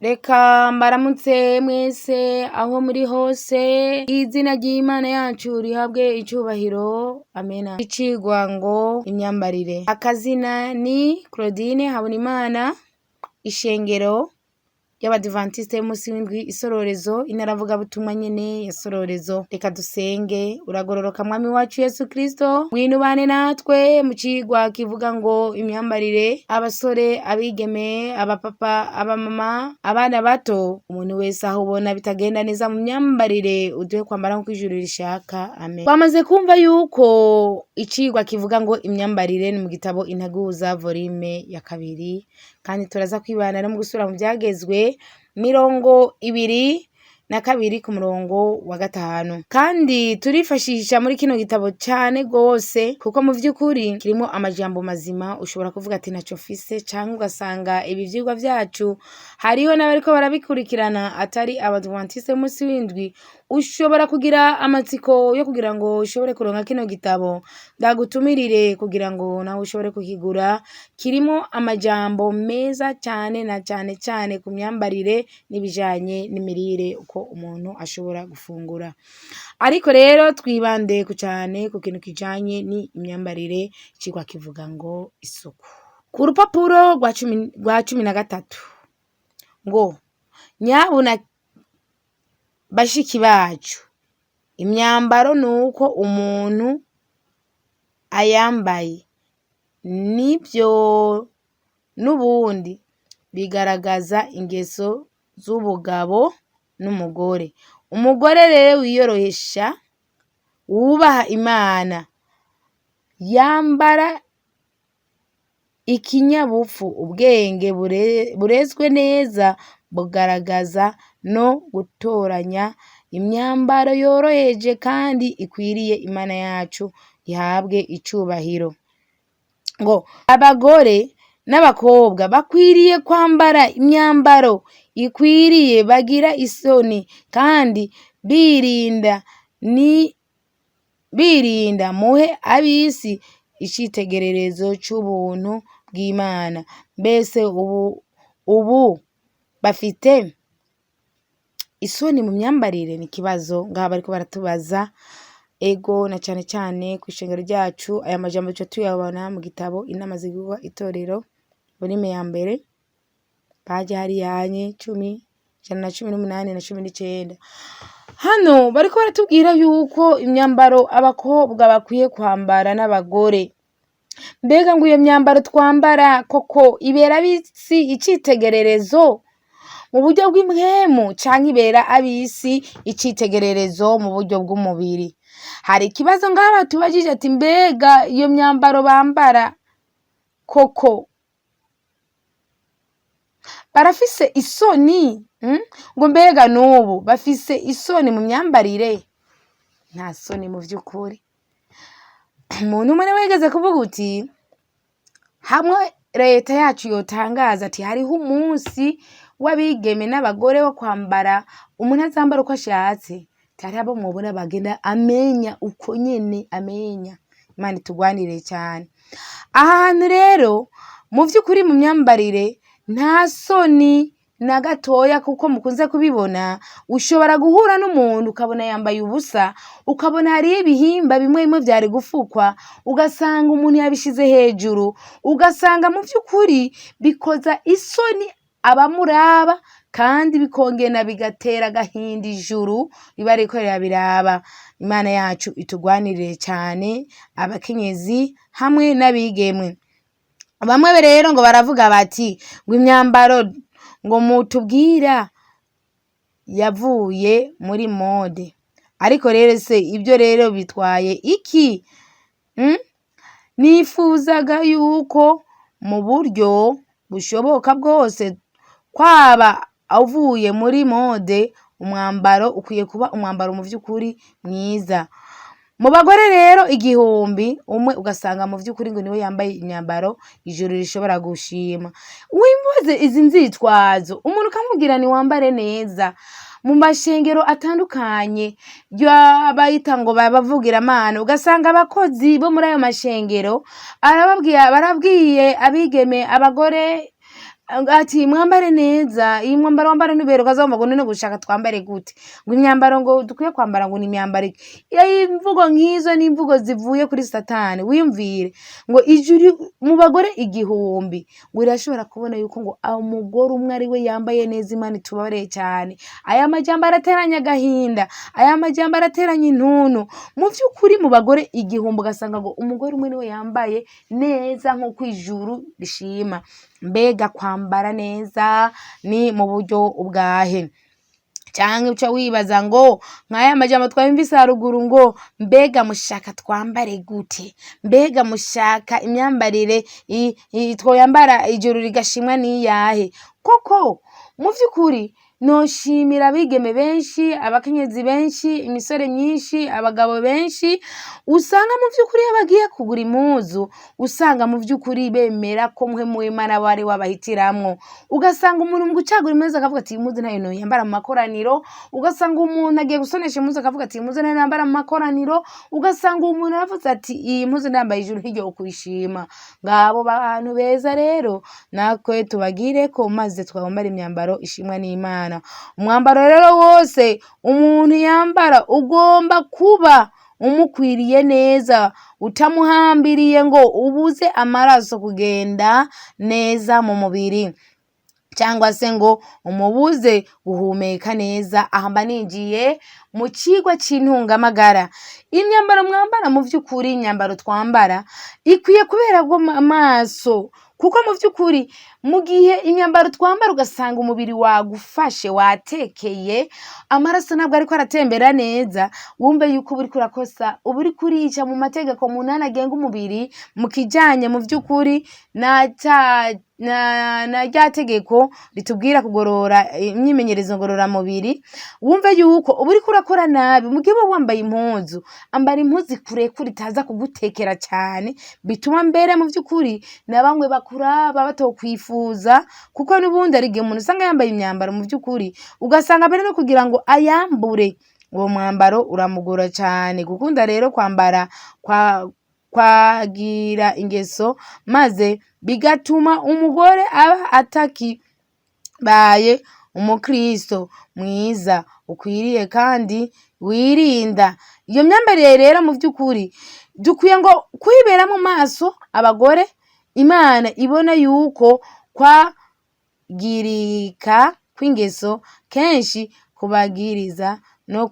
Reka mbaramutse mwese aho muri hose, izina ry'Imana yacu rihabwe icubahiro, amena. Icigwa ngo imyambarire. Akazina ni Claudine Habonimana, ishengero ry'Abadiventiste b'umunsi w'indwi Isororezo, intaravugabutumwa nyene ya Sororezo. Reka dusenge. Uragororoka Mwami wacu Yesu Kristo, ngwino ubane natwe mu cigwa kivuga ngo imyambarire. Abasore, abigeme, abapapa, abamama, abana bato, umuntu wese aho ubona bitagenda neza mu myambarire, uduhe kwambara nk'uko ijuru rishaka. Amen. Twamaze kumva yuko icigwa kivuga ngo imyambarire ni mu gitabo Integuza volume ya 2, kandi turaza kwibana no mu gusura mu vyagezwe 22 ku murongo wa 5, kandi turifashisha muri kino gitabo cane gose kuko mu vy'ukuri kirimo amajambo mazima. Ushobora kuvuga ati naco fise, canke ugasanga ibi vyigwa vyacu hariho n'abariko barabikurikirana atari Abadventiste b'umunsi w'indwi. Ushobora kugira amatsiko yo kugira ngo ushobore kuronka kino gitabo, ndagutumirire kugira ngo nawe ushobore kukigura. Kirimo amajambo meza cane na cane ku myambarire n'ibijanye n'imirire, uko umuntu ashobora gufungura. Ariko rero twibande cane ku kintu kijanye ni imyambarire. Icigwa kivuga ngo isuku. Ku rupapuro rwa 13 ngo nyabuna bashiki bacu, imyambaro nuko umuntu ayambaye, nivyo n'ubundi bigaragaza ingeso z'ubugabo n'umugore. Umugore rero wiyorohesha, wubaha Imana, yambara ikinyabupfu, ubwenge burezwe neza, bugaragaza no gutoranya imyambaro yoroheje kandi ikwiriye Imana yacu ihabwe icubahiro. Ngo abagore n'abakobwa bakwiriye kwambara imyambaro ikwiriye, bagira isoni kandi birinda muhe ab'isi icitegererezo c'ubuntu bw'Imana. Mbese ubu bafite isoni mu myambarire? Ni ikibazo ngaha bariko baratubaza. Ego, na cane kw'ishengero ryacu aya majambo tuca tuyabona mu gitabo Inama zigirwa itorero volume ya 1, paji hariyanye 118 na 19. Hano bariko baratubwira yuko imyambaro abakobwa bakwiye kwambara n'abagore. Mbega ngo iyo myambaro twambara koko ibera ab'isi icitegererezo mu buryo bw'impwemu, canke ibera ab'isi icitegererezo mu buryo bw'umubiri? Hari ikibazo ngaha batubajije ati mbega iyo myambaro bambara koko barafise isoni? Ngo mbega n'ubu bafise isoni mu myambarire? Nta soni mu vy'ukuri. Umuntu umwe wigeze kuvuga uti hamwe leta yacu yotangaza ati hariho umunsi w'abigeme n'abagore wo kwambara, umuntu azambara uko ashatse, hariho abo mwobona bagenda amenya uko nyene, amenya. Imana itugwanire cyane. Aha hantu rero mu vy'ukuri mu myambarire nta soni na gatoya, kuko mukunze kubibona. Ushobora guhura n'umuntu ukabona yambaye ubusa, ukabona hariho ibihimba bimwe vyari gufukwa, ugasanga umuntu yabishize hejuru, ugasanga mu vy'ukuri bikoza isoni abamuraba, kandi bikongera bigatera agahinda ijuru riba riko rirabiraba. Imana yacu itugwanirire cyane, abakenyezi hamwe n'abigeme. Bamwe rero ngo baravuga bati ngo imyambaro ngo mutubwira yavuye muri mode. Ariko rero se ibyo rero bitwaye iki? Nifuzaga yuko mu buryo bushoboka bwose, kwaba avuye muri mode, umwambaro ukwiye kuba umwambaro mu vy'ukuri mwiza. Mu bagore rero 1000 umwe ugasanga mu vy'ukuri ngo niwe yambaye imyambaro ijuru rishobora gushima. Wimbuze izi nzitwazo, umuntu ukamubwira ni wambare neza. Mu mashengero atandukanye bayita ngo babavugira Imana, ugasanga abakozi bo muri ayo mashengero barabwiye abigeme, abagore ati mwambare neza, iyi mwambaro wambara nubero ukazumva ngo none gushaka twambare gute, ngo imyambaro ngo dukwiye kwambara ngo ni imyambaro imvugo nk'izo ni imvugo zivuye kuri Satani. Wiyumvire ngo ijuru mu bagore igihumbi ngo irashobora kubona yuko ngo umugore umwe ari we yambaye neza. Imana itubabareye cyane. Aya majambo arateranya agahinda, aya majambo arateranya intuntu. Mu by'ukuri mu bagore igihumbi ugasanga ngo umugore umwe niwe yambaye neza nk'uko ijuru rishima. Mbega kwambara neza ni mu buryo ubwahe? Cyangwa uca wibaza ngo nk'aya majambo twabimvise haruguru ngo mbega mushaka twambare gute, mbega mushaka imyambarire twoyambara ijuru rigashimwa niyahe? Koko mu by'ukuri noshimira abigeme benshi, abakenyezi benshi, imisore myinshi, abagabo benshi usanga mu by'ukuri bagiye kugura impuzu usanga mu by'ukuri bemera ko mwe mu Imana bari wabahitiramwo. Ugasanga umuntu mu gucagura impuzu akavuga ati impuzu ntayo no yambara mu makoraniro, ugasanga umuntu agiye gusonesha impuzu akavuga ati impuzu ntayo yambara mu makoraniro, ugasanga umuntu aravuze ati iyi mpuzu ndambaye ijuru hiryo kwishima. Ngabo bantu beza rero nakwe tubagire ko maze twambara imyambaro ishimwa n'Imana. Umwambaro rero wose umuntu yambara ugomba kuba umukwiriye neza, utamuhambiriye ngo ubuze amaraso kugenda neza mu mubiri, cyangwa se ngo umubuze guhumeka neza. Ahamba ninjiye mu cigwa c'intungamagara. Imyambaro mwambara mu by'ukuri, imyambaro twambara ikwiye kubera amaso, kuko mu by'ukuri mu gihe imyambaro twambara ugasanga umubiri wagufashe watekeye, amaraso ntabwo ariko aratembera neza, wumve yuko uri kurakosa, uri kurica mu mategeko munana agenga umubiri mu kijanye mu by'ukuri na rya tegeko ritubwira kugorora imyimenyerezo ngorora mubiri. Wumve yuko uri kurakora nabi mu gihe wambaye impuzu, ambara impuzu kurekure itaza kugutekera cyane, bituma mbere mu by'ukuri na bamwe bakuraba batokwifuza, kuko n'ubundi ari gihe umuntu usanga yambaye imyambaro mu by'ukuri ugasanga mbere no kugira ngo ayambure uwo mwambaro uramugora cyane. Gukunda rero kwambara kwagira ingeso maze bigatuma umugore aba atakibaye umukristo mwiza ukwiriye kandi wirinda. Iyo myambarire rero mu by'ukuri dukwiye ngo kwibera mu maso abagore, Imana ibona yuko kwagirika kw'ingeso kenshi kubagiriza no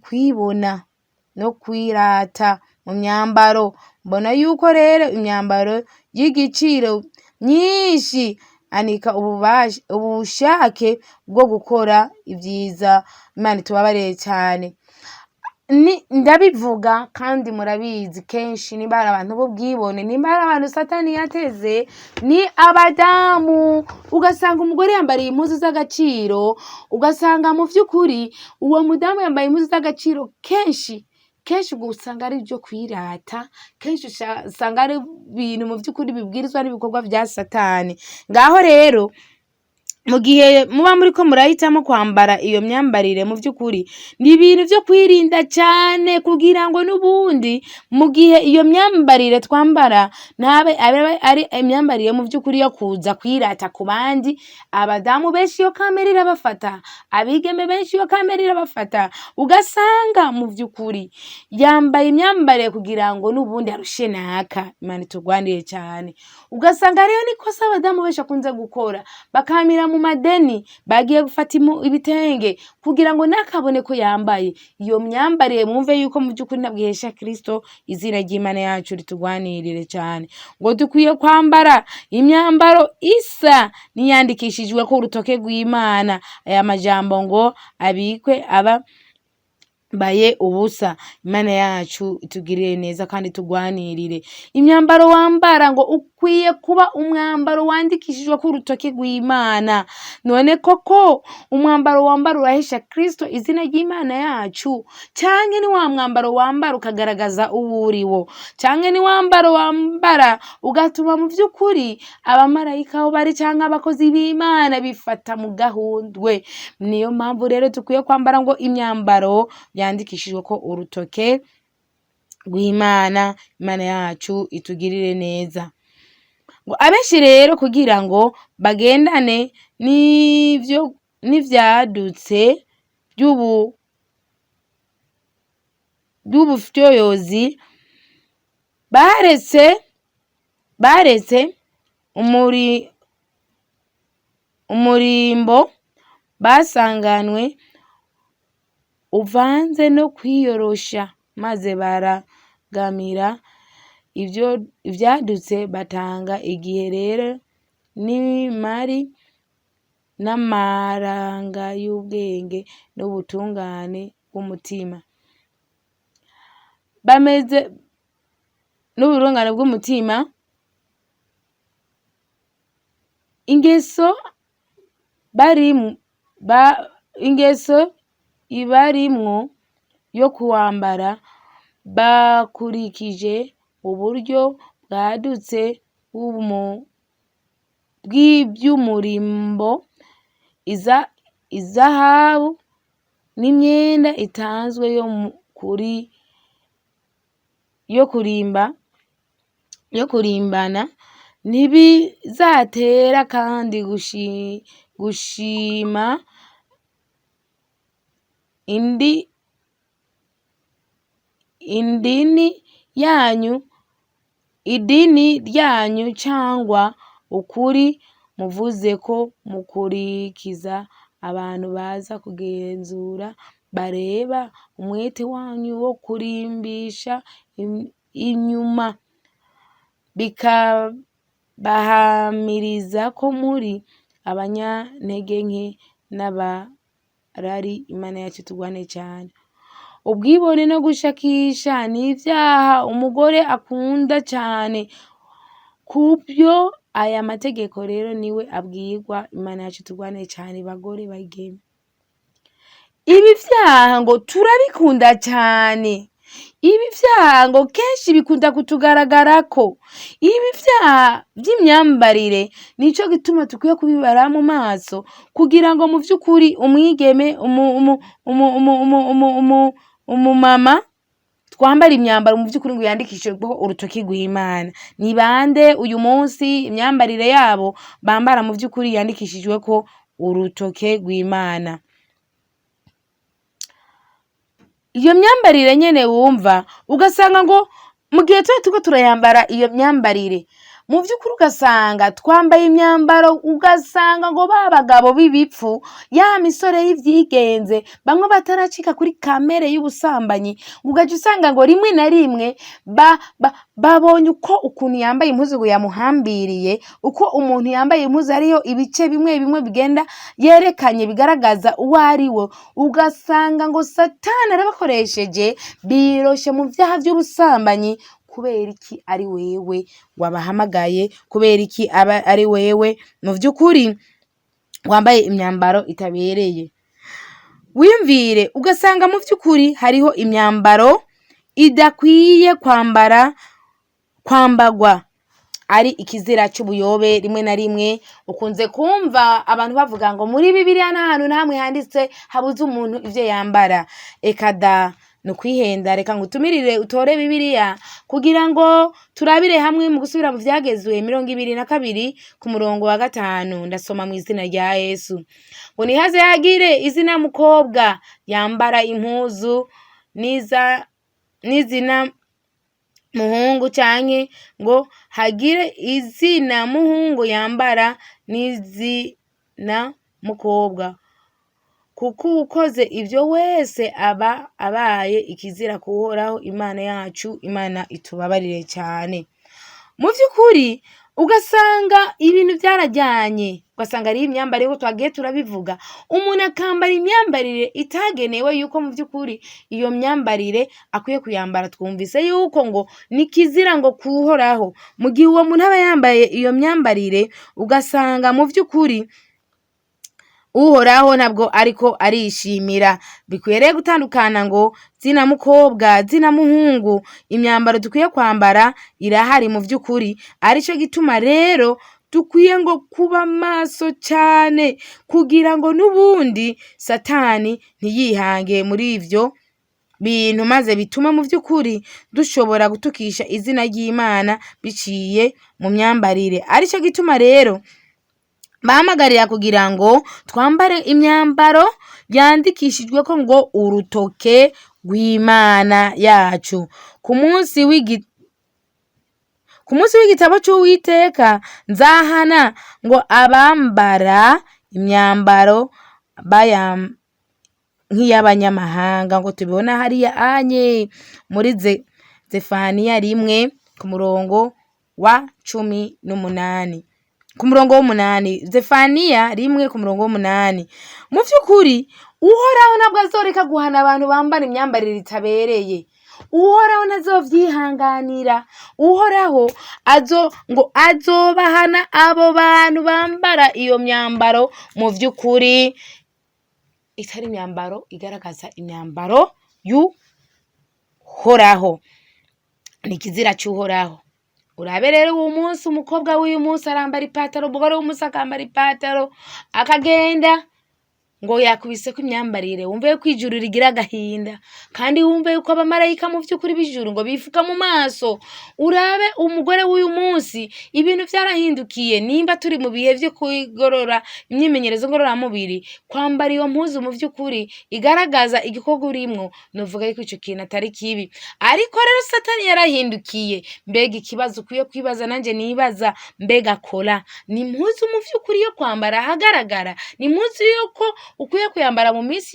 kwibona no kwirata mu myambaro. Mbona yuko rero imyambaro y'igiciro myinshi anika ubushake bwo gukora ibyiza. Imana itubabarire cyane. Ndabivuga kandi murabizi kenshi nimba hari abantu b'ubwibone, nimba hari abantu Satani yateze, ni abadamu. Ugasanga umugore yambariye impuzu z'agaciro, ugasanga mu by'ukuri uwo mudamu yambaye impuzu z'agaciro, kenshi usanga ari byo kwirata, kenshi usanga ari ibintu mu by'ukuri bibwirizwa n'ibikorwa bya Satani. Ngaho rero mu gihe muba muri ko murahitamo kwambara iyo myambarire, mu by'ukuri ni ibintu byo kwirinda cyane, kugira ngo n'ubundi mu gihe iyo myambarire twambara ntabe ari imyambarire mu by'ukuri yo kuza kwirata ku bandi. Abadamu benshi iyo kamera irabafata, abigeme benshi iyo kamera irabafata, ugasanga mu by'ukuri yambaye imyambarire kugira ngo n'ubundi arushe naka. Imana itugwanire cyane. Ugasanga rero nikosa abadamu benshi akunze gukora, bakamira mu madeni, bagiye gufata ibitenge kugira ngo nakabone ko yambaye iyo myambarire. Mwumve yuko mu by'ukuri ntabwihesha Kristo. Izina ry'Imana yacu ritugwanirire cyane. Ngo dukwiye kwambara imyambaro isa niyandikishijwe ko urutoke rw'Imana. Aya majambo ngo abikwe baye ubusa. Imana yacu itugirire neza kandi tugwanirire. Imyambaro wambara ngo ukwiye kuba umwambaro wandikishijwe ku rutoke rw'Imana. None koko umwambaro wambara urahesha Kristo izina ry'Imana yacu? Cyangwa ni wa mwambaro wambara ukagaragaza uwuriwo? Cyangwa ni wambaro wambara ugatuma mu by'ukuri abamarayika aho bari cyangwa abakozi b'Imana bifata mu gahundwe? Niyo mpamvu rero dukwiye kwambara ngo imyambaro yandikishijwe ko urutoke rw'Imana. Imana yacu itugirire neza. ngo abenshi rero kugira ngo bagendane n'ivyadutse by'ubufyoyozi baretse umurimbo basanganwe uvanze no kwiyorosha, maze baragamira ivyadutse batanga igihe rero n'imari n'amaranga y'ubwenge n'ubutungane bw'umutima. Bameze n'uburungane bw'umutima, ingeso ibarimwo yo kuwambara bakurikije uburyo bwadutse bw'ivy'umurimbo, izahabu n'imyenda itanzwe yo kurimbana, ntibizatera kandi gushima idini ryanyu cangwa ukuri muvuze ko mukurikiza abantu baza kugenzura bareba umwete wanyu wo kurimbisha inyuma, bikabahamiriza ko muri abanyantege nke n'abarari. Imana yacu tugwane cyane. Ubwibone no gushakisha ni ivyaha umugore akunda cyane. Kubyo aya mategeko rero niwe abwirwa. Imana yacu tugwane cyane bagore bageme. Ibi vyaha ngo turabikunda cyane. Ibi vyaha ngo kenshi bikunda kutugaragarako. Ibi vyaha vy'imyambarire nico gituma tukwiye kubibara mu maso kugira ngo mu vy'ukuri umwigeme umumama twambara imyambaro mu vy'ukuri ngo yandikishijweho urutoki rw'Imana. Ni bande uyu munsi imyambarire yabo bambara mu vy'ukuri yandikishijweko urutoke rw'Imana? Iyo myambarire nyene wumva ugasanga ngo mu gihe turiko turayambara iyo myambarire, mu vy'ukuri ugasanga twambaye imyambaro, ugasanga ngo babagabo b'ibipfu, ya misore y'ivyigenze, bamwe bataracika kuri kamere y'ubusambanyi, ugaca usanga ngo rimwe na rimwe babonye ukuntu yambaye impuzu ngo yamuhambiriye, uko umuntu yambaye impuzu hariyo ibice bimwe bimwe bigenda yerekanye bigaragaza uwo ari we, ugasanga ngo Satani arabakoresheje biroshe mu vyaha vy'ubusambanyi. Kubera iki ari wewe wabahamagaye? Kubera iki ari wewe mu vy'ukuri wambaye imyambaro itabereye? Wiyumvire ugasanga mu vy'ukuri hariho imyambaro idakwiye kwambagwa, ari ikizira c'ubuyobe. Rimwe na rimwe ukunze kumva abantu bavuga ngo muri Bibiliya n'ahantu namwe handitse habuze umuntu ivyo yambara. Ekada nukwihenda. Reka ngutumirire utore Bibiliya kugira ngo turabire hamwe mu gusubira mu vyagezwe 22 ku murongo wa 5. Ndasoma mu izina rya Yesu. Ngo nihaze yagire izina mukobwa yambara impuzu n'izina muhungu, canke ngo hagire izina muhungu yambara n'izina mukobwa, kuko ukoze ivyo wese aba abaye ikizira kuhoraho Imana yacu. Imana itubabarire cyane. Mu vy'ukuri ugasanga ibintu vyarajyanye, ugasanga ari imyambarire ko twagiye turabivuga, umuntu akambara imyambarire itagenewe yuko mu vy'ukuri iyo myambarire akwiye kuyambara. Twumvise yuko ngo nikizira ngo kuhoraho. Mu gihe uwo muntu aba yambaye iyo myambarire, ugasanga mu vy'ukuri uhoraho ntabwo ariko arishimira. Bikwiye gutandukana ngo zina mukobwa, zina muhungu. Imyambaro dukwiye kwambara irahari mu vy'ukuri, arico gituma rero dukwiye ngo kuba maso cyane kugira ngo n'ubundi Satani ntiyihange muri ivyo bintu maze bituma mu by'ukuri dushobora gutukisha izina ry'Imana biciye mu myambarire. Arico gituma rero bahamagarira kugira ngo twambare imyambaro yandikishijweko ngo urutoke rw'Imana yacu. Ku munsi w'igitabo c'Uwiteka nzahana ngo abambara imyambaro nk'iy'abanyamahanga, ngo tubibona hariya anye muri Zefaniya 1 ku murongo wa 18, ku murongo w'8. Zefaniya 1 ku murongo w'8. Mu vy'ukuri Uhoraho ntabwo azoreka guhana abantu bambara imyambarire itabereye. Uhoraho ntazovyihanganira. Uhoraho ngo azobahana abo bantu bambara iyo myambaro mu vy'ukuri itari imyambaro igaragaza imyambaro y'Uhoraho. Ni kizira c'Uhoraho. Urabe rero uwo munsi umukobwa w'uyu munsi arambara ipataro, umugore w'umunsi akambara ipataro akagenda ngo yakubise ko imyambarire, wumve yuko ijuru rigira agahinda, kandi wumve yuko abamarayika mu vy'ukuri b'ijuru ngo bifuka mu maso. Urabe umugore w'uyu munsi ibintu vyarahindukiye. Nimba turi mu bihe vyo kwigorora imyimenyerezo ngororamubiri, kwambara iyo mpuzu mu vy'ukuri igaragaza igikorwa urimwo, novuga yuko ico kintu atari kibi. Ariko rero Satani yarahindukiye. Mbega ikibazo ukwiye kwibaza nanje nibaza, mbega kora ni impuzu mu vy'ukuri yo kwambara ahagaragara? Ni impuzu yuko ukwiye kuyambara mu minsi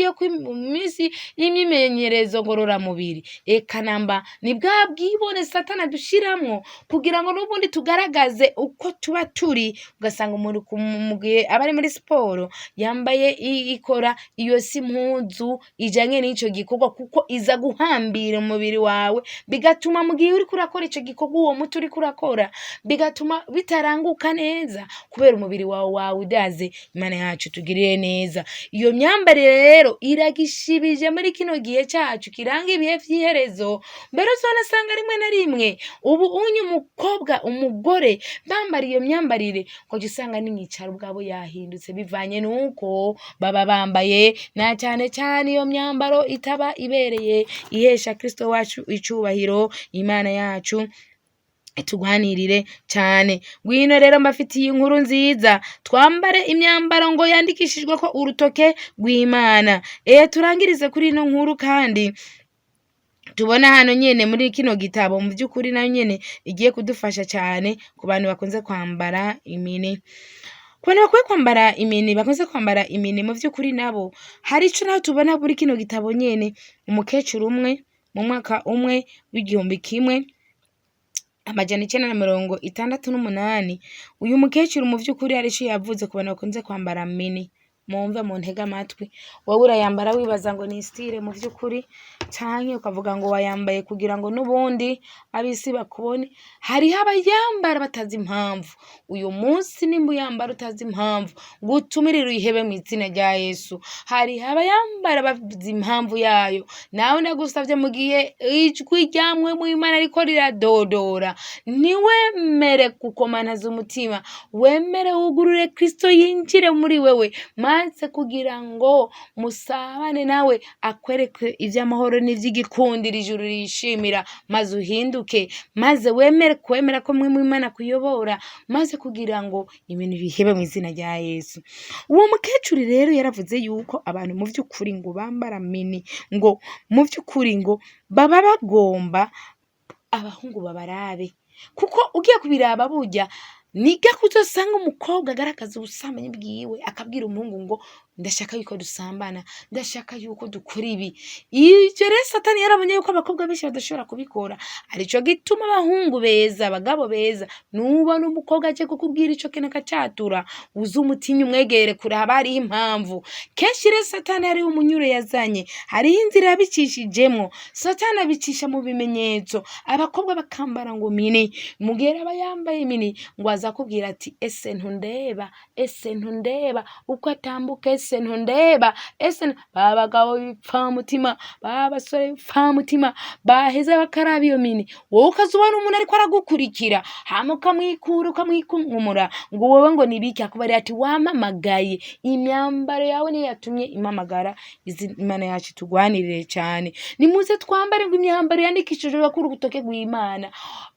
y'imyimenyerezo ngororamubiri? Eka namba ni bwa bwibone Satani adushiramwo kugira ngo n'ubundi tugaragaze uko tuba turi. Ugasanga umuntu mugihe aba ari muri siporo yambaye ikora iyo si impuzu ijanye n'ico gikorwa, kuko iza guhambira umubiri wawe, bigatuma mu gihe uriko urakora ico gikorwa uwo muti uriko urakora bigatuma bitaranguka neza, kubera umubiri wawe udaze. Imana yacu tugirire neza. Iyo myambarire rero iragishibije muri kino gihe cacu kiranga ibihe vy'iherezo. Mbere uzonasanga rimwe na rimwe ubu umukobwa umugore bambara iyo myambarire ngo usanga n'imyicaro ubwabo yahindutse, bivanye nuko baba bambaye, na cyane cyane iyo myambaro itaba ibereye ihesha Kristo wacu icubahiro. Imana yacu tugwanirire cyane. Ngwino rero mbafitiye inkuru nziza, twambare imyambaro ngo yandikishijwe ko urutoke rw'Imana. Turangirize kuri ino nkuru kandi tubona hano nyene muri kino gitabo, mu vy'ukuri nayo nyene igiye kudufasha cyane ku bantu bakunze kwambara imini. Kubana bakwiye kwambara imini, bakunze kwambara imini, mu vy'ukuri nabo hari ico naho tubona muri kino gitabo nyene. Umukecuru umwe mu mwaka umwe w'1968, uyu mukecuru mu vy'ukuri hari ico yavuze ku bantu bakunze kwambara mini. Mumve mu ntega amatwi. Wowe urayambara wibaza ngo ni style mu vy'ukuri, canke ukavuga ngo wayambaye kugira ngo n'ubundi abisi bakubone. Hariho abayambara batazi impamvu. Uyu munsi nimba uyambara utazi impamvu, gutumirira uyihebe mu izina rya Yesu. Hariho abayambara bazi impamvu yayo. Nawe ndagusavye mu gihe ijwi ryamwe mu Imana ariko riradodora, niwemere kukomanaza umutima, wemere wugurure Kristo yinjire muri wewe, maze kugira ngo musabane nawe akwereke ivy'amahoro n'ivy'igikundiro ijuru rishimira, maze uhinduke, maze kwemera ko mwe mu Imana kuyobora, maze kugira ngo ibintu bihebe mu izina rya Yesu. Uwo mukecuru rero yaravuze yuko abantu mu vy'ukuri ngo bambara mini, ngo mu vy'ukuri ngo baba bagomba abahungu babarabe, kuko ugiye kubiraba burya niga kuzosanga umukobwa agaragaza ubusambanyi bwiwe akabwira umuhungu ngo ndashaka yuko dusambana, ndashaka yuko dukora ibi. Ivyo rero Satani yarabonye yuko abakobwa benshi badashobora kubikora, arico gituma abahungu beza, abagabo beza, nubona umukobwa aje kukubwira ico kintu akacatura, uze umutinya umwegere kure, haba hariho impamvu. Kenshi rero Satani hariho umunyuro yazanye, hariho inzira yabicishijemwo. Satani abicisha mu bimenyetso, abakobwa bakambara ngo mini, mugera aba yambaye mini ngo aza kubwira ati ese ntundeba, uko atambuka ese ntundeba, ese ba bagabo b'ibipfamutima, ba basore b'ibipfamutima baheza bakaraba iyo mini, wowe ukazubona umuntu ariko aragukurikira hama ukamwikumura ngo wowe ngo nibiki, akubariye ati wampamagaye, imyambaro yawe niyo yatumye impamagara. Imana yacu tugwanirire cyane, nimuze twambare ngo imyambaro yandikishijwe kuri urutoke rw'Imana,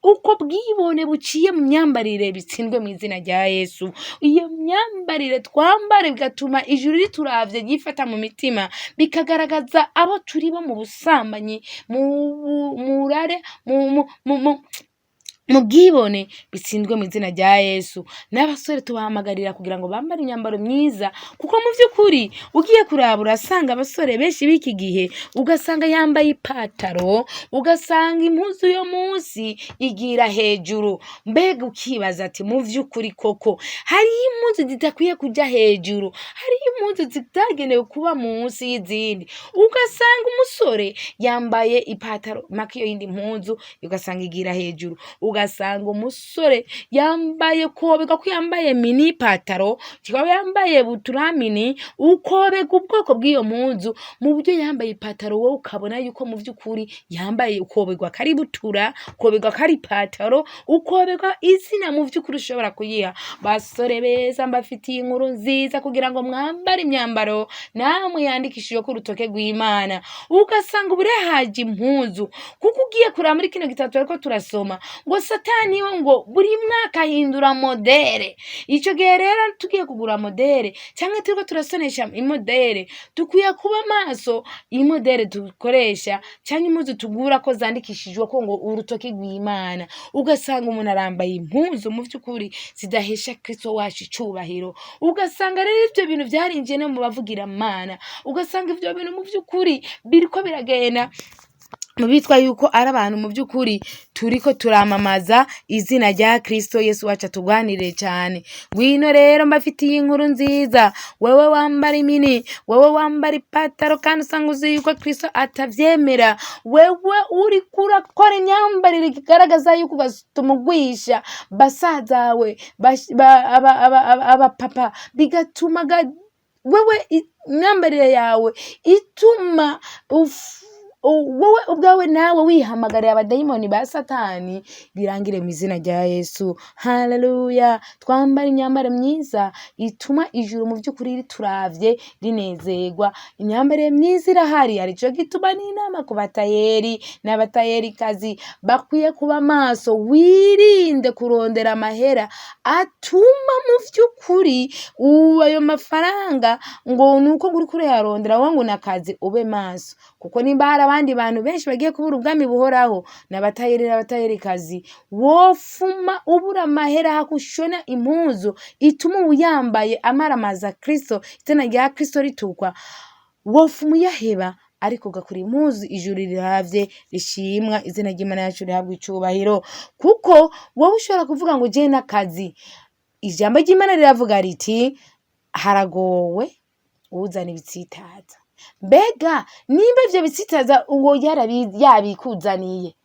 uko bwibone buciye mu myambarire bitsindwe mu izina rya Yesu. Iyo myambarire twambare bigatuma ijuru rituravye ryifata mu mitima, bikagaragaza abo turi bo mu busambanyi, murare mu bwibone bitsindwe mu izina rya Yesu. N'abasore tubahamagarira kugira ngo bambare imyambaro myiza, kuko mu by'ukuri ugiye kuraba urasanga abasore benshi b'iki gihe ugasanga yambaye ipataro, ugasanga impuzu yo munsi igira hejuru, mbega ukibaza ati mu by'ukuri koko hari impuzu zitakwiye kujya hejuru, hari impuzu zitagenewe kuba munsi y'izindi. Ugasanga umusore yambaye ipataro makiyo yindi mpuzu ugasanga igira hejuru, ugasanga umusore yambaye kobega ko yambaye mini pataro, kikaba yambaye butura mini, ukobega ubwoko bw'iyo mpuzu mu buryo yambaye ipataro wowe ukabona yuko mu by'ukuri yambaye ukobegwa kari butura, ukobegwa kari pataro, ukobegwa izina mu by'ukuri ushobora kuyiha. Basore beza mbafitiye inkuru nziza kugira ngo mwambare imyambaro namwe yandikishije ku rutoke rw'Imana. Ugasanga uburehaje impuzu, kuko ugiye kuraba muri kino gitabo ariko turasoma ngo Satani we ngo buri mwaka ahindura modere. Ico gihe rero tugiye kugura modere cyangwa turiko turasonesha imodere, dukwiye kuba maso imodere dukoresha cyangwa impuzu tugura ko zandikishijwe ko ngo urutoke rw'Imana. Ugasanga umuntu arambaye impuzu mu by'ukuri zidahesha Kristo wacu icubahiro. Ugasanga rero ibyo bintu byarinjiye no mu bavugira Imana, ugasanga ibyo bintu mu by'ukuri biriko biragenda bitwa yuko ari abantu mu by'ukuri turiko turamamaza izina rya Kristo Yesu wacu atugwanire cyane. Ngwino rero mbafitiye inkuru nziza, wewe wambara imini, wewe wambara ipataro kandi usanga uzi yuko Kristo atavyemera, wewe uri kurakora imyambarire igaragaza yuko batumugwisha basazawe abapapa, bigatuma wewe imyambarire yawe ituma wowe ubwawe nawe wihamagariye abadayimoni ba Satani, birangire mu izina rya Yesu. Haleluya. Twambara imyambaro myiza ituma ijuru mu by'ukuri rituravye rinezerwa. Imyambaro myiza irahari, arico gituma n'inama ku batayeri n'abatayeri kazi bakwiye kuba maso, wirinde kurondera amahera atuma mu by'ukuri ayo mafaranga ngo nuko nguri kure yarondera wangu nakazi. Ube maso, kuko nimba hari abandi bantu benshi bagiye kubura ubwami buhoraho, n'abatayeri kazi, wofuma ubura amahera hakushona impuzu ituma uyambaye amaramaza Kristo, izina rya Kristo ritukwa, wofuma uyaheba ariko gakura impuzu ijuru riravye rishimwa, izina ry'Imana yacu rihabwa icubahiro. Kuko wowe ushobora kuvuga ngo je n'akazi, ijambo ry'Imana riravuga riti haragowe uzana ibitsitaza. Mbega nimba ivyo bitsitaza uwo yabikuzaniye,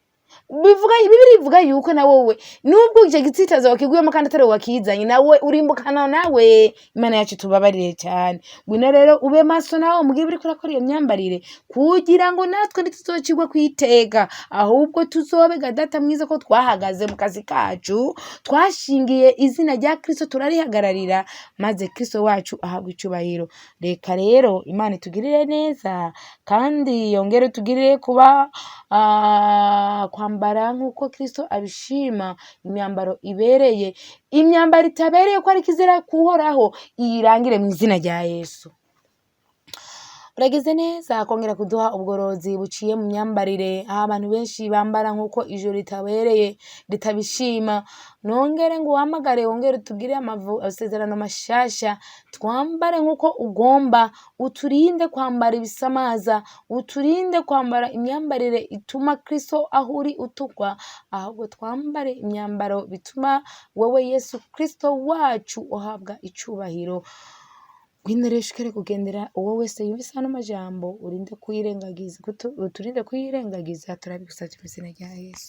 Bibiri ivuga yuko na wowe nubwo icyo gitsitaza wakiguyemo kandi atari wakizanye, nawe urimbukana nawe. Imana yacu tubabarire cyane. Ngwino rero ube maso nawe mugihe uri kurakora iyo myambarire, kugira ngo natwe ntituzocigwe kwiteka, ahubwo tuzobega data mwiza ko twahagaze mu kazi kacu, twashingiye izina rya Kristo turarihagararira, maze Kristo wacu ahabwa icubahiro. Reka rero Imana itugirire neza kandi yongere tugirire kuba kwambara nk'uko Kristo abishima, imyambaro ibereye. Imyambaro itabereye ko ari kizira kuhoraho irangire mu izina rya Yesu. Uragize neza kongera kuduha ubworozi buciye mu myambarire, aho abantu benshi bambara nk'uko ijuru ritabereye ritabishima. Nongere ngo uhamagare wongere tubwire amasezerano mashasha, twambare nk'uko ugomba, uturinde kwambara ibisamaza, uturinde kwambara imyambarire ituma Kristo aho uri utukwa, ahubwo twambare imyambaro bituma wowe Yesu Kristo wacu uhabwa icubahiro. Ngwino rero ushikare kugendera uwo wese yumvise ano majambo, urinde kuyirengagiza, turinde kuyirengagiza, turabigusavye mu izina rya Yesu.